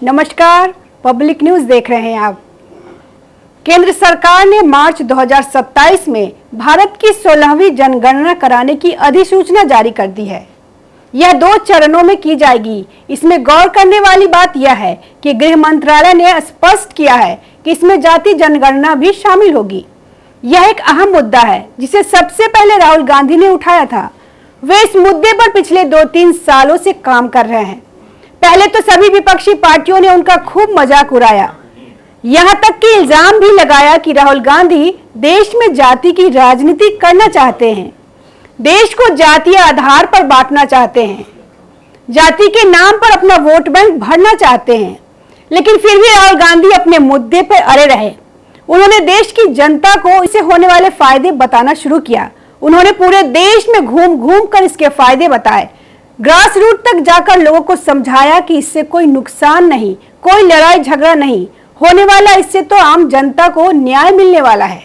नमस्कार, public news देख रहे हैं आप। केंद्र सरकार ने मार्च 2027 में भारत की 16वीं जनगणना कराने की अधिसूचना जारी कर दी है। यह 2 चरणों में की जाएगी। इसमें गौर करने वाली बात यह है कि गृह मंत्रालय ने स्पष्ट किया है कि इसमें जाति जनगणना भी शामिल होगी। यह एक अहम मुद्दा है जिसे सबसे पहले राहुल गांधी ने उठाया था। वे इस मुद्दे पर पिछले 2-3 सालों से काम कर रहे हैं। पहले तो सभी विपक्षी पार्टियों ने उनका खूब मजाक उड़ाया, यहाँ तक कि इल्जाम भी लगाया कि राहुल गांधी देश में जाति की राजनीति करना चाहते हैं, देश को जातीय आधार पर बांटना चाहते हैं, जाति के नाम पर अपना वोट बैंक भरना चाहते हैं। लेकिन फिर भी राहुल गांधी अपने मुद्दे पर अड़े रहे। उन्होंने देश की जनता को इससे होने वाले फायदे बताना शुरू किया। उन्होंने पूरे देश में घूम घूम कर इसके फायदे बताए, ग्रास रूट तक जाकर लोगों को समझाया कि इससे कोई नुकसान नहीं, कोई लड़ाई झगड़ा नहीं होने वाला, इससे तो आम जनता को न्याय मिलने वाला है।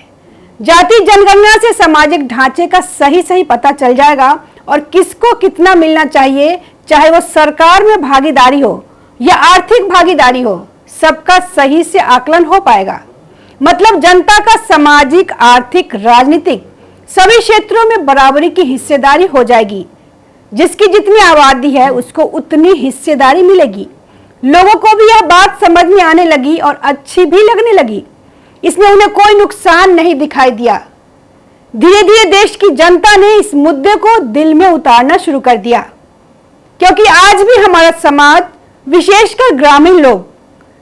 जाति जनगणना से सामाजिक ढांचे का सही पता चल जाएगा और किसको कितना मिलना चाहिए, चाहे वो सरकार में भागीदारी हो या आर्थिक भागीदारी हो, सबका सही से आकलन हो पाएगा। मतलब जनता का सामाजिक, आर्थिक, राजनीतिक सभी क्षेत्रों में बराबरी की हिस्सेदारी हो जाएगी। जिसकी जितनी आबादी है उसको उतनी हिस्सेदारी मिलेगी। लोगों को भी यह बात समझ में आने लगी और अच्छी भी लगने लगी। इसमें उन्हें कोई नुकसान नहीं दिखाई दिया। धीरे धीरे देश की जनता ने इस मुद्दे को दिल में उतारना शुरू कर दिया, क्योंकि आज भी हमारा समाज, विशेषकर ग्रामीण लोग,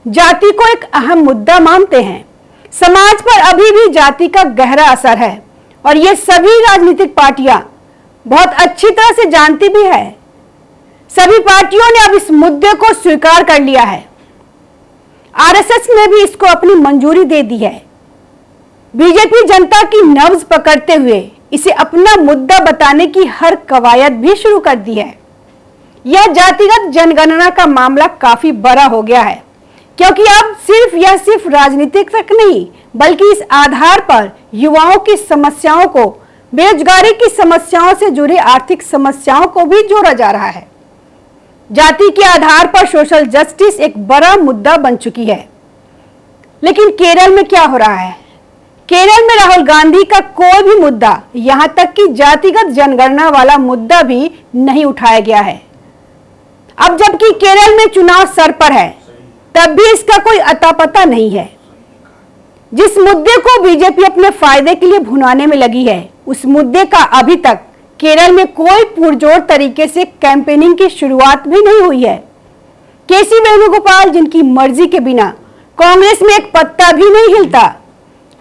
जाति को एक अहम मुद्दा मानते हैं। समाज पर अभी भी जाति का गहरा असर है और ये सभी राजनीतिक पार्टियां बहुत अच्छी तरह से जानती भी है। सभी पार्टियों ने अब इस मुद्दे को स्वीकार कर लिया है। आरएसएस ने भी इसको अपनी मंजूरी दे दी है। बीजेपी जनता की नब्ज पकड़ते हुए इसे अपना मुद्दा बताने की हर कवायद भी शुरू कर दी है। यह जातिगत जनगणना का मामला काफी बड़ा हो गया है, क्योंकि अब सिर्फ राजनीतिक तक नहीं, बल्कि इस आधार पर युवाओं की समस्याओं को, बेरोजगारी की समस्याओं से जुड़ी आर्थिक समस्याओं को भी जोड़ा जा रहा है। जाति के आधार पर सोशल जस्टिस एक बड़ा मुद्दा बन चुकी है। लेकिन केरल में क्या हो रहा है? केरल में राहुल गांधी का कोई भी मुद्दा, यहां तक कि जातिगत जनगणना वाला मुद्दा भी नहीं उठाया गया है। अब जबकि केरल में चुनाव सर पर है, तब भी इसका कोई अता पता नहीं है। जिस मुद्दे को बीजेपी अपने फायदे के लिए भुनाने में लगी है, उस मुद्दे का अभी तक केरल में कोई पुरजोर तरीके से कैंपेनिंग की शुरुआत भी नहीं हुई है। केसी वेणुगोपाल, जिनकी मर्जी के बिना कांग्रेस में एक पत्ता भी नहीं हिलता,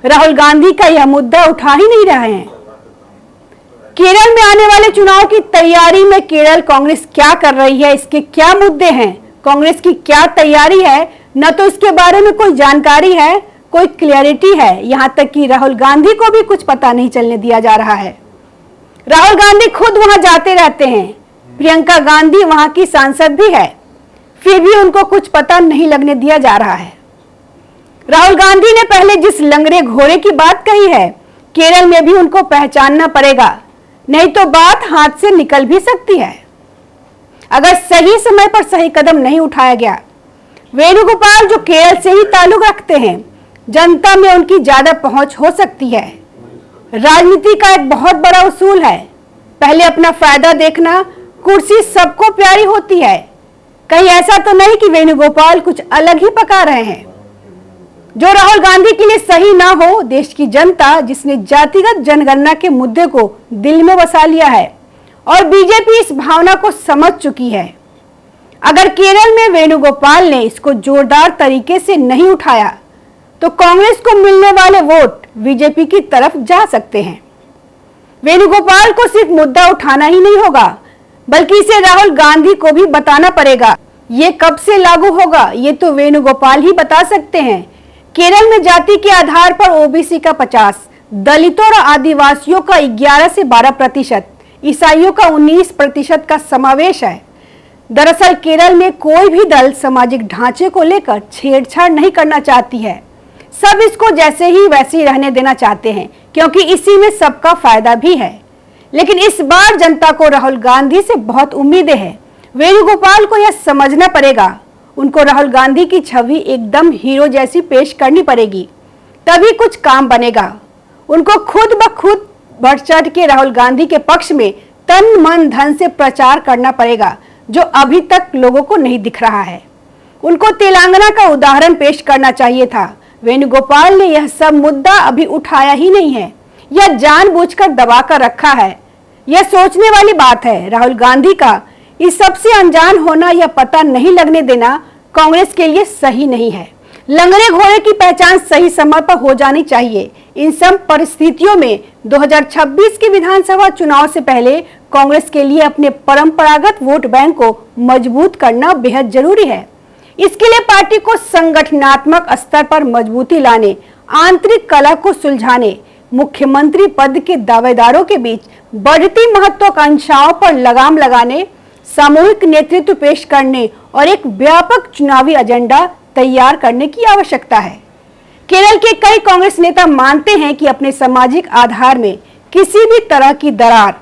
राहुल गांधी का यह मुद्दा उठा ही नहीं रहे हैं। केरल में आने वाले चुनाव की तैयारी में केरल कांग्रेस क्या कर रही है, इसके क्या मुद्दे हैं, कांग्रेस की क्या तैयारी है, न तो इसके बारे में कोई जानकारी है, कोई क्लियरिटी है। यहां तक कि राहुल गांधी को भी कुछ पता नहीं चलने दिया जा रहा है। राहुल गांधी खुद वहां जाते रहते हैं, प्रियंका गांधी वहां की सांसद भी है, फिर भी उनको कुछ पता नहीं लगने दिया जा रहा है। राहुल गांधी ने पहले जिस लंगड़े घोड़े की बात कही है, केरल में भी उनको पहचानना पड़ेगा, नहीं तो बात हाथ से निकल भी सकती है अगर सही समय पर सही कदम नहीं उठाया गया। वेणुगोपाल, जो केरल से ही ताल्लुक रखते हैं, जनता में उनकी ज्यादा पहुंच हो सकती है। राजनीति का एक बहुत बड़ा उसूल है, पहले अपना फायदा देखना। कुर्सी सबको प्यारी होती है। कहीं ऐसा तो नहीं कि वेणुगोपाल कुछ अलग ही पका रहे हैं जो राहुल गांधी के लिए सही ना हो। देश की जनता, जिसने जातिगत जनगणना के मुद्दे को दिल में बसा लिया है और बीजेपी इस भावना को समझ चुकी है। अगर केरल में वेणुगोपाल ने इसको जोरदार तरीके से नहीं उठाया तो कांग्रेस को मिलने वाले वोट बीजेपी की तरफ जा सकते हैं। वेणुगोपाल को सिर्फ मुद्दा उठाना ही नहीं होगा, बल्कि इसे राहुल गांधी को भी बताना पड़ेगा। ये कब से लागू होगा, ये तो वेणुगोपाल ही बता सकते हैं। केरल में जाति के आधार पर ओबीसी का 50%, दलितों और आदिवासियों का 11 से 12%, ईसाइयों का 19% का समावेश है। दरअसल केरल में कोई भी दल सामाजिक ढांचे को लेकर छेड़छाड़ नहीं करना चाहती है। सब इसको जैसे ही वैसे ही रहने देना चाहते हैं, क्योंकि इसी में सबका फायदा भी है। लेकिन इस बार जनता को राहुल गांधी से बहुत उम्मीदें हैं। वेणुगोपाल को यह समझना पड़ेगा उनको राहुल गांधी की छवि एकदम हीरो जैसी पेश करनी पड़ेगी, तभी कुछ काम बनेगा। उनको खुद ब खुद बढ़ चढ़ के राहुल गांधी के पक्ष में तन मन धन से प्रचार करना पड़ेगा, जो अभी तक लोगों को नहीं दिख रहा है। उनको तेलंगाना का उदाहरण पेश करना चाहिए था। वेणुगोपाल ने यह सब मुद्दा अभी उठाया ही नहीं है, यह जानबूझकर दबा कर रखा है। यह सोचने वाली बात है। राहुल गांधी का इस सबसे अनजान होना या पता नहीं लगने देना कांग्रेस के लिए सही नहीं है। लंगड़े घोड़े की पहचान सही समय पर हो जानी चाहिए। इन सब परिस्थितियों में 2026 के विधानसभा चुनाव से पहले कांग्रेस के लिए अपने परंपरागत वोट बैंक को मजबूत करना बेहद जरूरी है। इसके लिए पार्टी को संगठनात्मक स्तर पर मजबूती लाने, आंतरिक कलह को सुलझाने, मुख्यमंत्री पद के दावेदारों के बीच बढ़ती महत्वाकांक्षाओं पर लगाम लगाने, सामूहिक नेतृत्व पेश करने और एक व्यापक चुनावी एजेंडा तैयार करने की आवश्यकता है। केरल के कई कांग्रेस नेता मानते हैं कि अपने सामाजिक आधार में किसी भी तरह की दरार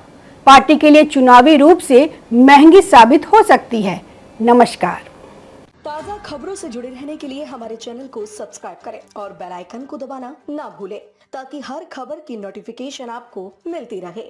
पार्टी के लिए चुनावी रूप से महंगी साबित हो सकती है। नमस्कार। ताज़ा खबरों से जुड़े रहने के लिए हमारे चैनल को सब्सक्राइब करें और बेल आइकन को दबाना ना भूलें, ताकि हर खबर की नोटिफिकेशन आपको मिलती रहे।